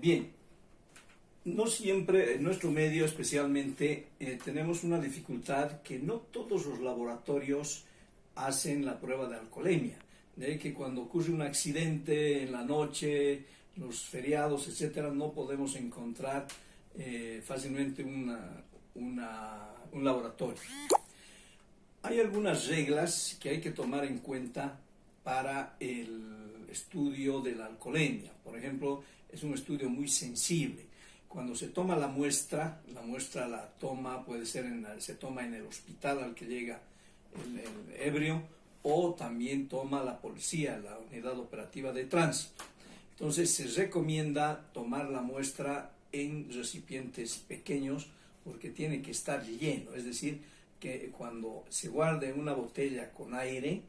Bien, no siempre en nuestro medio especialmente tenemos una dificultad que no todos los laboratorios hacen la prueba de alcoholemia. De que cuando ocurre un accidente en la noche, los feriados, etcétera, no podemos encontrar fácilmente un laboratorio. Hay algunas reglas que hay que tomar en cuenta para el estudio de la alcoholemia. Por ejemplo, es un estudio muy sensible. Cuando se toma la muestra la toma, puede ser se toma en el hospital al que llega el ebrio, o también toma la policía, la unidad operativa de tránsito. Entonces se recomienda tomar la muestra en recipientes pequeños porque tiene que estar lleno, es decir, que cuando se guarde en una botella con aire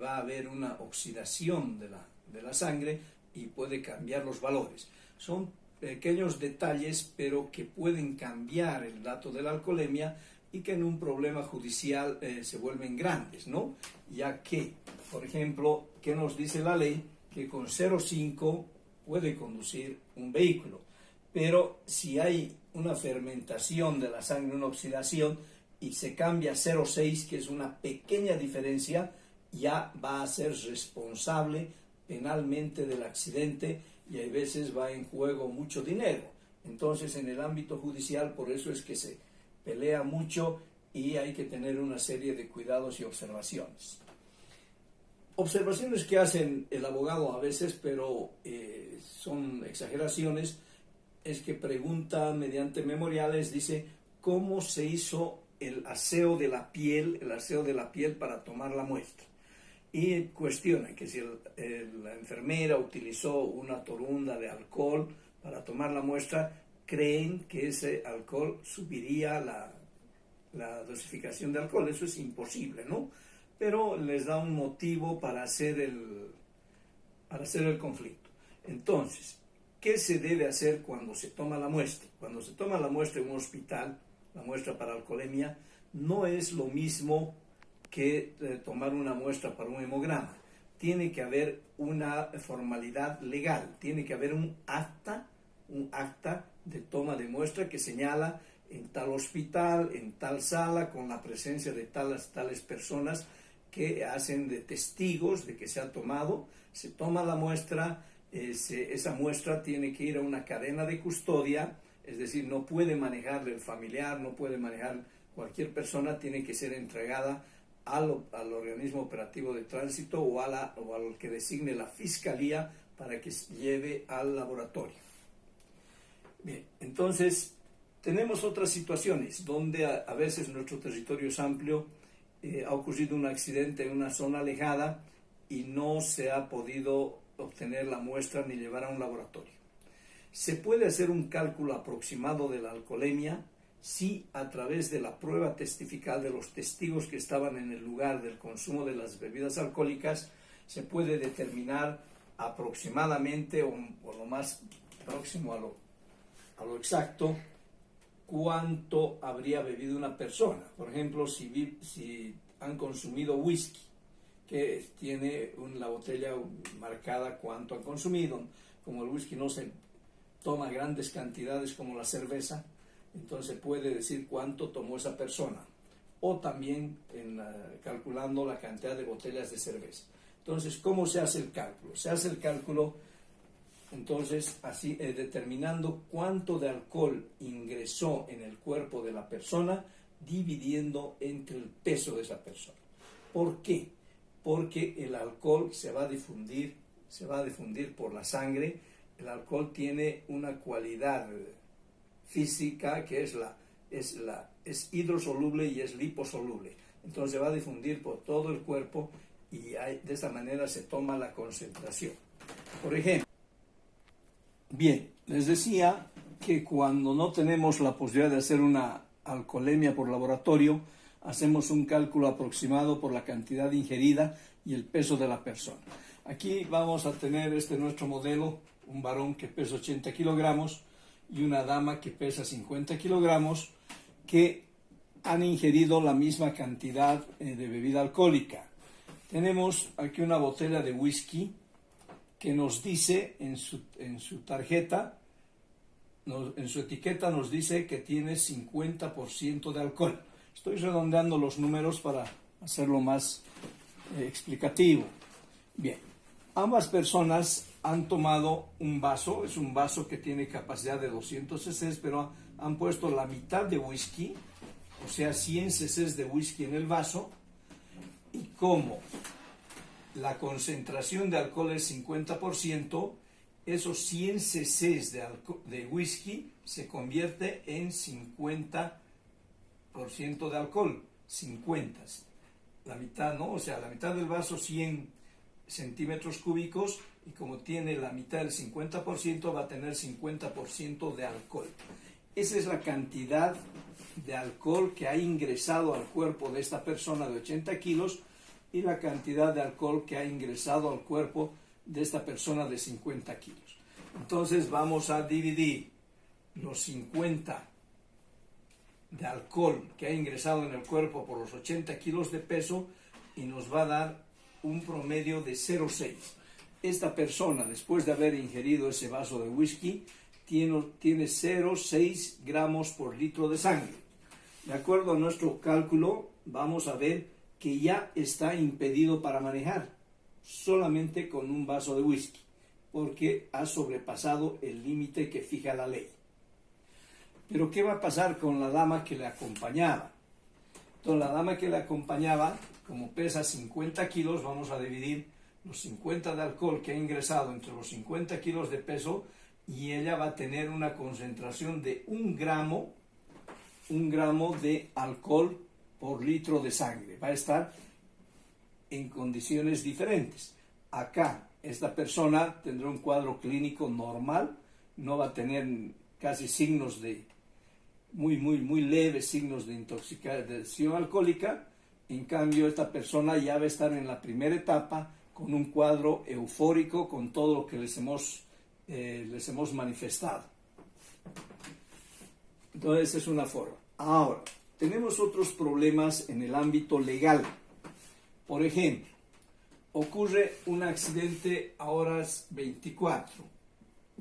va a haber una oxidación de la sangre y puede cambiar los valores. Son pequeños detalles, pero que pueden cambiar el dato de la alcoholemia y que en un problema judicial se vuelven grandes, ¿no? Ya que, por ejemplo, ¿qué nos dice la ley? Que con 0,5 puede conducir un vehículo, pero si hay una fermentación de la sangre, una oxidación, y se cambia a 0,6, que es una pequeña diferencia, ya va a ser responsable penalmente del accidente y a veces va en juego mucho dinero. Entonces, en el ámbito judicial, por eso es que se pelea mucho y hay que tener una serie de cuidados y observaciones. Observaciones que hacen el abogado a veces, pero son exageraciones, es que pregunta mediante memoriales, dice, ¿cómo se hizo el aseo de la piel para tomar la muestra? Y cuestionan que si la enfermera utilizó una torunda de alcohol para tomar la muestra, creen que ese alcohol subiría la dosificación de alcohol. Eso es imposible, ¿no? Pero les da un motivo para hacer el conflicto. Entonces, ¿qué se debe hacer cuando se toma la muestra? Cuando se toma la muestra en un hospital, la muestra para alcoholemia, no es lo mismo que tomar una muestra para un hemograma. Tiene que haber una formalidad legal, tiene que haber un acta de toma de muestra que señala en tal hospital, en tal sala, con la presencia de tales personas que hacen de testigos de que se ha tomado. Se toma la muestra, esa muestra tiene que ir a una cadena de custodia, es decir, no puede manejar el familiar, no puede manejar cualquier persona, tiene que ser entregada al organismo operativo de tránsito o al que designe la fiscalía para que se lleve al laboratorio. Bien, entonces tenemos otras situaciones donde a veces nuestro territorio es amplio, ha ocurrido un accidente en una zona alejada y no se ha podido obtener la muestra ni llevar a un laboratorio. Se puede hacer un cálculo aproximado de la alcoholemia si a través de la prueba testifical de los testigos que estaban en el lugar del consumo de las bebidas alcohólicas se puede determinar aproximadamente o lo más próximo a lo exacto cuánto habría bebido una persona. Por ejemplo, si han consumido whisky, que tiene la botella marcada cuánto han consumido. Como el whisky no se toma grandes cantidades como la cerveza, entonces puede decir cuánto tomó esa persona. O también calculando la cantidad de botellas de cerveza. Entonces, ¿cómo se hace el cálculo? Se hace el cálculo, entonces, así determinando cuánto de alcohol ingresó en el cuerpo de la persona, dividiendo entre el peso de esa persona. ¿Por qué? Porque el alcohol se va a difundir por la sangre. El alcohol tiene una cualidad física que es hidrosoluble y es liposoluble. Entonces se va a difundir por todo el cuerpo y de esa manera se toma la concentración. Por ejemplo, bien, les decía que cuando no tenemos la posibilidad de hacer una alcoholemia por laboratorio, hacemos un cálculo aproximado por la cantidad ingerida y el peso de la persona. Aquí vamos a tener nuestro modelo, un varón que pesa 80 kilogramos y una dama que pesa 50 kilogramos, que han ingerido la misma cantidad de bebida alcohólica. Tenemos aquí una botella de whisky que nos dice en su tarjeta en su etiqueta nos dice que tiene 50% de alcohol. Estoy redondeando los números para hacerlo más explicativo. Bien, ambas personas han tomado un vaso, es un vaso que tiene capacidad de 200 cc, pero han puesto la mitad de whisky, o sea, 100 cc de whisky en el vaso, y como la concentración de alcohol es 50%, esos 100 cc de whisky se convierte en 50% de alcohol, 50, la mitad, ¿no? O sea, la mitad del vaso, 100 centímetros cúbicos, y como tiene la mitad del 50%, va a tener 50% de alcohol. Esa es la cantidad de alcohol que ha ingresado al cuerpo de esta persona de 80 kilos y la cantidad de alcohol que ha ingresado al cuerpo de esta persona de 50 kilos. Entonces vamos a dividir los 50 de alcohol que ha ingresado en el cuerpo por los 80 kilos de peso y nos va a dar un promedio de 0,6. Esta persona, después de haber ingerido ese vaso de whisky, tiene 0,6 gramos por litro de sangre. De acuerdo a nuestro cálculo, vamos a ver que ya está impedido para manejar solamente con un vaso de whisky, porque ha sobrepasado el límite que fija la ley. Pero ¿qué va a pasar con la dama que le acompañaba? Entonces, la dama que le acompañaba, como pesa 50 kilos, vamos a dividir los 50 de alcohol que ha ingresado entre los 50 kilos de peso, y ella va a tener una concentración de un gramo de alcohol por litro de sangre. Va a estar en condiciones diferentes. Acá, esta persona tendrá un cuadro clínico normal, no va a tener casi signos de muy leves signos de intoxicación alcohólica. En cambio, esta persona ya va a estar en la primera etapa con un cuadro eufórico, con todo lo que les hemos manifestado. Entonces, esa es una forma. Ahora, tenemos otros problemas en el ámbito legal. Por ejemplo, ocurre un accidente a horas 24,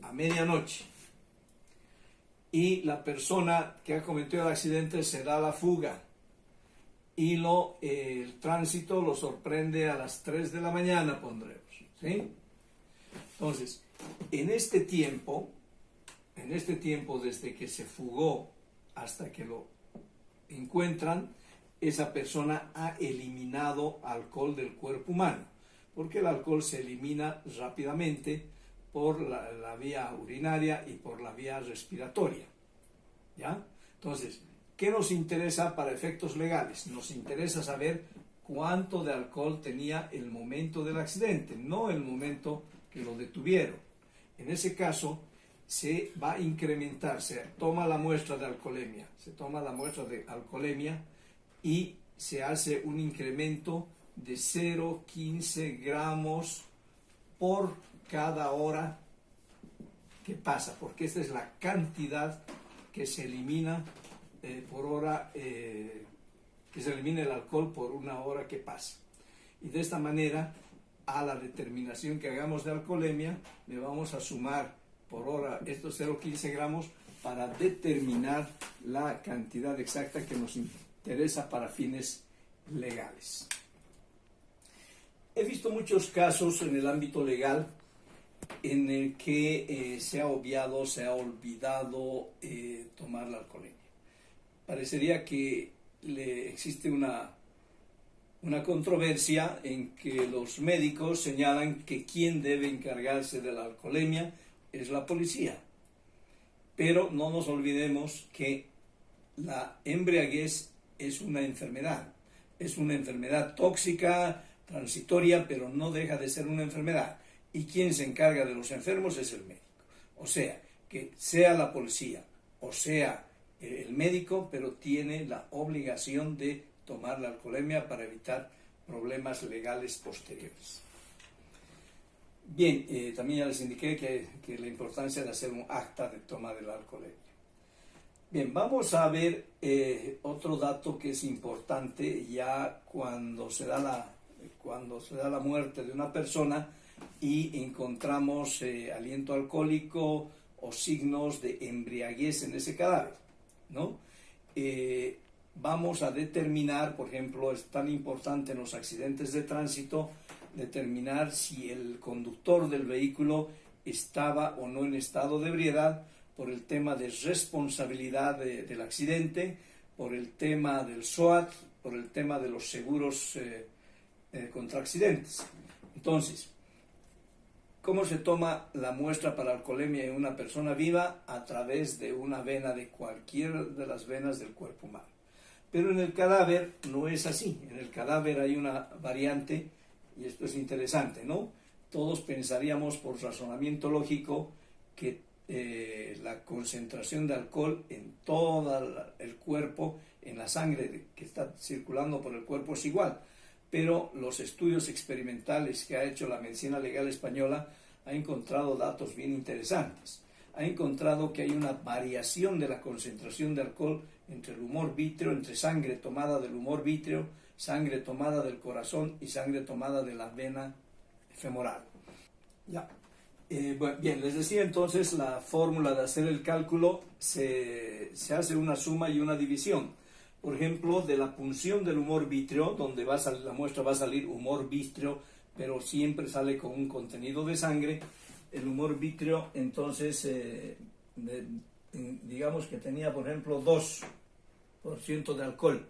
a medianoche, y la persona que ha cometido el accidente se da la fuga, y el tránsito lo sorprende a las 3 de la mañana, pondremos, ¿sí? Entonces, en este tiempo, desde que se fugó hasta que lo encuentran, esa persona ha eliminado alcohol del cuerpo humano, porque el alcohol se elimina rápidamente por la vía urinaria y por la vía respiratoria, ¿ya? Entonces, ¿qué nos interesa para efectos legales? Nos interesa saber cuánto de alcohol tenía el momento del accidente, no el momento que lo detuvieron. En ese caso, se va a incrementar, se toma la muestra de alcoholemia, y se hace un incremento de 0,15 gramos por cada hora que pasa, porque esta es la cantidad que se elimina por hora, que se elimina el alcohol por una hora que pasa. Y de esta manera, a la determinación que hagamos de alcoholemia, le vamos a sumar por hora estos 0,15 gramos para determinar la cantidad exacta que nos interesa para fines legales. He visto muchos casos en el ámbito legal en el que se ha olvidado tomar la alcoholemia. Parecería que existe una controversia en que los médicos señalan que quien debe encargarse de la alcoholemia es la policía. Pero no nos olvidemos que la embriaguez es una enfermedad tóxica, transitoria, pero no deja de ser una enfermedad. Y quien se encarga de los enfermos es el médico. O sea, que sea la policía o sea el médico, pero tiene la obligación de tomar la alcoholemia para evitar problemas legales posteriores. Bien, también ya les indiqué que la importancia de hacer un acta de toma de la alcoholemia. Bien, vamos a ver otro dato que es importante ya cuando se da la muerte de una persona y encontramos aliento alcohólico o signos de embriaguez en ese cadáver, ¿no? Vamos a determinar, por ejemplo, es tan importante en los accidentes de tránsito, determinar si el conductor del vehículo estaba o no en estado de ebriedad, por el tema de responsabilidad del accidente, por el tema del SOAT, por el tema de los seguros contra accidentes. Entonces, ¿cómo se toma la muestra para alcoholemia en una persona viva? A través de una vena, de cualquier de las venas del cuerpo humano. Pero en el cadáver no es así. En el cadáver hay una variante, y esto es interesante, ¿no? Todos pensaríamos por razonamiento lógico que la concentración de alcohol en todo el cuerpo, en la sangre que está circulando por el cuerpo es igual. Pero los estudios experimentales que ha hecho la medicina legal española ha encontrado datos bien interesantes. Ha encontrado que hay una variación de la concentración de alcohol entre el humor vítreo, entre sangre tomada del humor vítreo, sangre tomada del corazón y sangre tomada de la vena femoral. Ya. Bueno, bien, les decía entonces la fórmula de hacer el cálculo, se hace una suma y una división. Por ejemplo, de la punción del humor vítreo, donde la muestra va a salir humor vítreo, pero siempre sale con un contenido de sangre. El humor vítreo, entonces, digamos que tenía, por ejemplo, 2% de alcohol.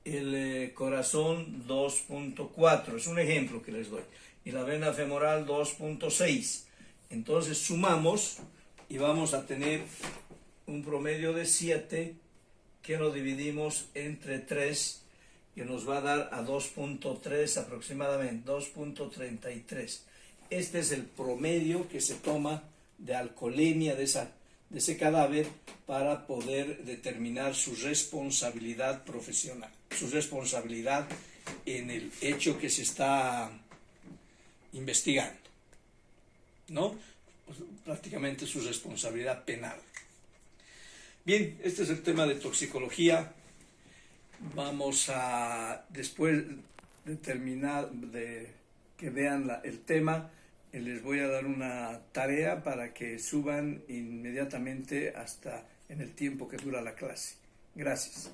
El corazón 2.4, es un ejemplo que les doy. Y la vena femoral 2.6. Entonces sumamos y vamos a tener un promedio de 7 que lo dividimos entre 3, que nos va a dar a 2.3 aproximadamente, 2.33. Este es el promedio que se toma de alcoholemia de ese cadáver para poder determinar su responsabilidad profesional, su responsabilidad en el hecho que se está investigando, ¿no? Pues prácticamente su responsabilidad penal. Bien, este es el tema de toxicología. Vamos a, después de terminar de que vean el tema, les voy a dar una tarea para que suban inmediatamente hasta en el tiempo que dura la clase. Gracias.